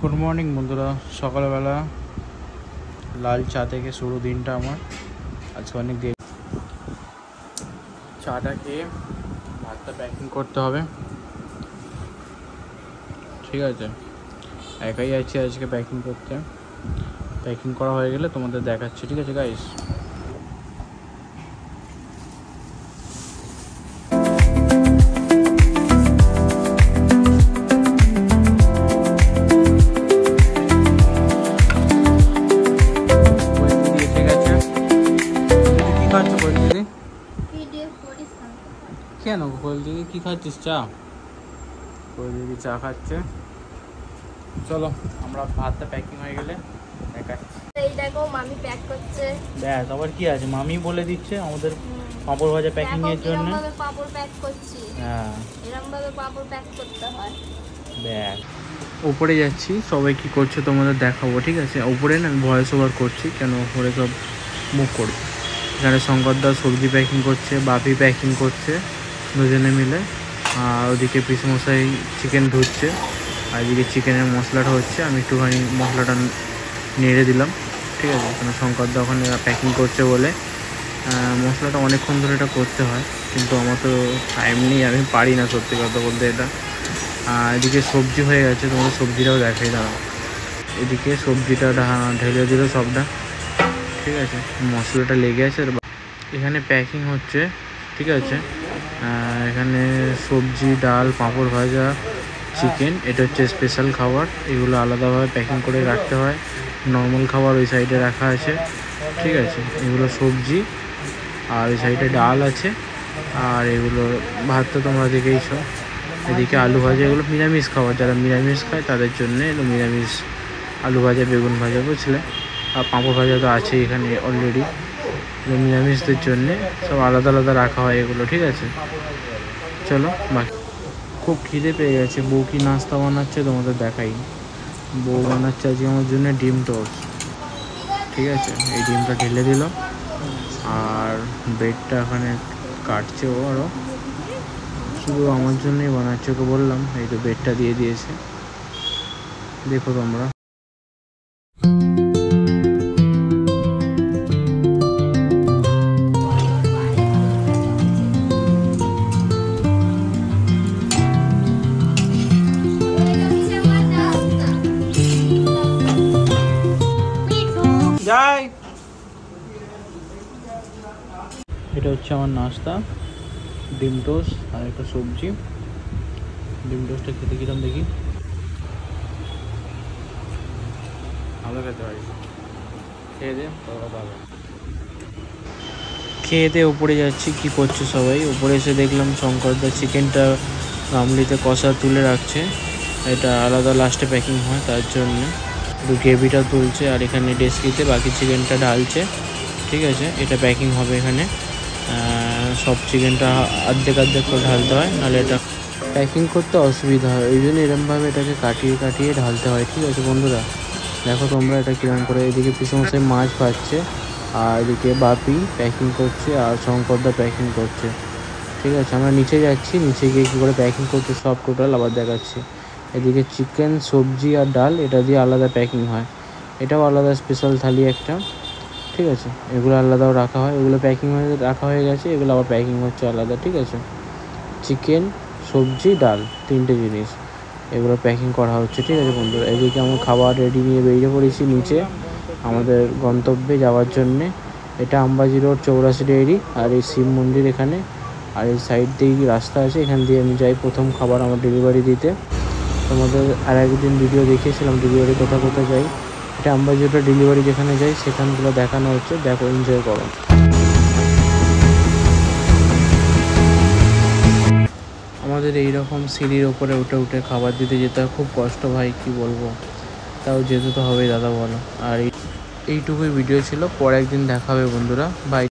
Good morning বন্ধুরা, সকালবেলা লাল চা থেকে শুরু দিনটা আমার। আজকে অনেক দেরি, চাটা খেয়ে ভাতটা প্যাকিং করতে হবে। ঠিক আছে, একাই আছি আজকে প্যাকিং করতে। প্যাকিং করা হয়ে গেলে তোমাদের দেখাচ্ছি। ঠিক আছে গাইস, কেন কোয়েল দিদি কি খাচ্ছিস? চা? কোয়েল দিদি চা খাচ্ছে। চলো আমরা ভাতটা প্যাকিং হয়ে গেলে দেখাচ্ছি। এই দেখো মামি প্যাক করছে। ব্যাস, আবার কি আছে, মামি বলে দিচ্ছে আমাদের পাঁপড় ভাজা প্যাকিং এর জন্য। এরকম ভাবে পাঁপড় প্যাক করছি। হ্যাঁ, এরকম ভাবে পাঁপড় প্যাক করতে হয়। ব্যাস, উপরে যাচ্ছি, সবাই কি করছে তোমাদের দেখাবো। ঠিক আছে, উপরে না আমি ভয়েস ওভার করছি, কেন উপরে সব মুভ করবো। এখানে শঙ্করদা সবজি প্যাকিং করছে, বাপি প্যাকিং করছে, দুজনে মিলে। আর ওদিকে পিসমশাই চিকেন ধুচ্ছে, আর এদিকে চিকেনের মশলাটা হচ্ছে। আমি একটুখানি মশলাটা নেড়ে দিলাম। ঠিক আছে, কেন শঙ্করদা ওখানে প্যাকিং করছে বলে। মশলাটা অনেকক্ষণ ধরে এটা করতে হয়, কিন্তু আমার তো টাইম নেই, আমি পারি না সত্যি কথা বলতে এটা। এদিকে সবজি হয়ে গেছে, তোমাদের সবজিটাও দেখাই দাঁড়াও। এদিকে সবজিটা ঢেলে দিল সবটা। ঠিক আছে, মশলাটা লেগে আছে। এখানে প্যাকিং হচ্ছে। ঠিক আছে, এখানে সবজি, ডাল, পাঁপড় ভাজা, চিকেন, এটা হচ্ছে স্পেশাল খাবার। এগুলো আলাদাভাবে প্যাকিং করে রাখতে হয়। নর্মাল খাবার ওই সাইডে রাখা আছে। ঠিক আছে, এগুলো সবজি, আর ওই সাইডে ডাল আছে। আর এগুলো ভাতটা তোমরা দেখেইছো। এদিকে আলু ভাজা, এগুলো নিরামিষ খাবার। যারা নিরামিষ খায় তাদের জন্য এগুলো নিরামিষ। আলু ভাজা, বেগুন ভাজা, বুঝলে। আর পাঁপড় ভাজা তো আছে এখানে অলরেডি। নিরামিষদের জন্যে সব আলাদা আলাদা রাখা হয় এগুলো। ঠিক আছে, চলো বাকি। খুব খিদে পেয়ে গেছে। বউ কি নাস্তা বানাচ্ছে তোমাদের দেখাই। বউ বানাচ্ছে আজকে আমার জন্য ডিম টোস্ট। ঠিক আছে, এই ডিমটা ঢেলে দিল, আর ব্রেডটা এখানে কাটছে ও। আরও শুধু আমার জন্যই বানাচ্ছে, ওকে বললাম। এই তো ব্রেডটা দিয়ে দিয়েছে, দেখো তোমরা। যাই, এটা হচ্ছে আমার নাস্তা, ডিম টোস্ট আর একটা সবজি। ডিম টোস্টটা খেতে কিরম দেখি, ভালো খেতে পারি। খেয়ে দিয়ে খেয়ে দিয়ে উপরে যাচ্ছি। কি করছে সবাই? উপরে এসে দেখলাম শঙ্করদা চিকেনটা গামলিতে কষা তুলে রাখছে। এটা আলাদা লাস্টে প্যাকিং হয়, তার জন্য একটু গ্রেভিটা তুলছে। আর এখানে ডেস্কিতে বাকি চিকেনটা ঢালছে। ঠিক আছে, এটা প্যাকিং হবে এখানে। সব চিকেনটা অর্ধেক অর্ধেক করে ঢালতে হয়, নাহলে এটা প্যাকিং করতে অসুবিধা হয়। ওই জন্য এরমভাবে এটাকে কাটিয়ে কাটিয়ে ঢালতে হয়। ঠিক আছে বন্ধুরা, দেখো তোমরা এটা কীরকম করে। এদিকে পিসমশাই মাছ ভাজছে, আর এদিকে বাপি প্যাকিং করছে, আর শঙ্করদা প্যাকিং করছে। ঠিক আছে, আমরা নিচে যাচ্ছি, নিচে গিয়ে কী করে প্যাকিং করছে সব টোটাল আবার দেখাচ্ছি। এদিকে চিকেন, সবজি আর ডাল, এটা দিয়ে আলাদা প্যাকিং হয়। এটাও আলাদা স্পেশাল থালি একটা। ঠিক আছে, এগুলো আলাদাও রাখা হয়। এগুলো প্যাকিং হয়ে রাখা হয়ে গেছে, এগুলো আবার প্যাকিং হচ্ছে আলাদা। ঠিক আছে, চিকেন, সবজি, ডাল, তিনটে জিনিস এগুলো প্যাকিং করা হচ্ছে। ঠিক আছে বন্ধুরা, এদিকে আমার খাবার রেডি নিয়ে বেরিয়ে পড়েছি নিচে আমাদের গন্তব্যে যাওয়ার জন্যে। এটা আমবাজি রোড 84 ডেইরি, আর এই শিব মন্দির এখানে। আর এই সাইড দিয়েই রাস্তা আছে, এখান দিয়ে আমি যাই প্রথম খাবার আমার ডেলিভারি দিতে। তোমাদের আর একদিন ভিডিও দেখিয়েছিলাম ডেলিভারি কোথায় কোথায় যাই। এটা আমবাজি রোডের ডেলিভারি যেখানে যাই সেখানগুলো দেখানো হচ্ছে, দেখো, এনজয় করো। আমাদের এইরকম সিঁড়ির ওপরে উঠে উঠে খাবার দিতে যেতে হয়, খুব কষ্ট ভাই, কি বলবো। তাও যেতে তো হবেই দাদা, বলো। আর এইটুকুই ভিডিও ছিল, পরে একদিন দেখা হবে বন্ধুরা, বাই।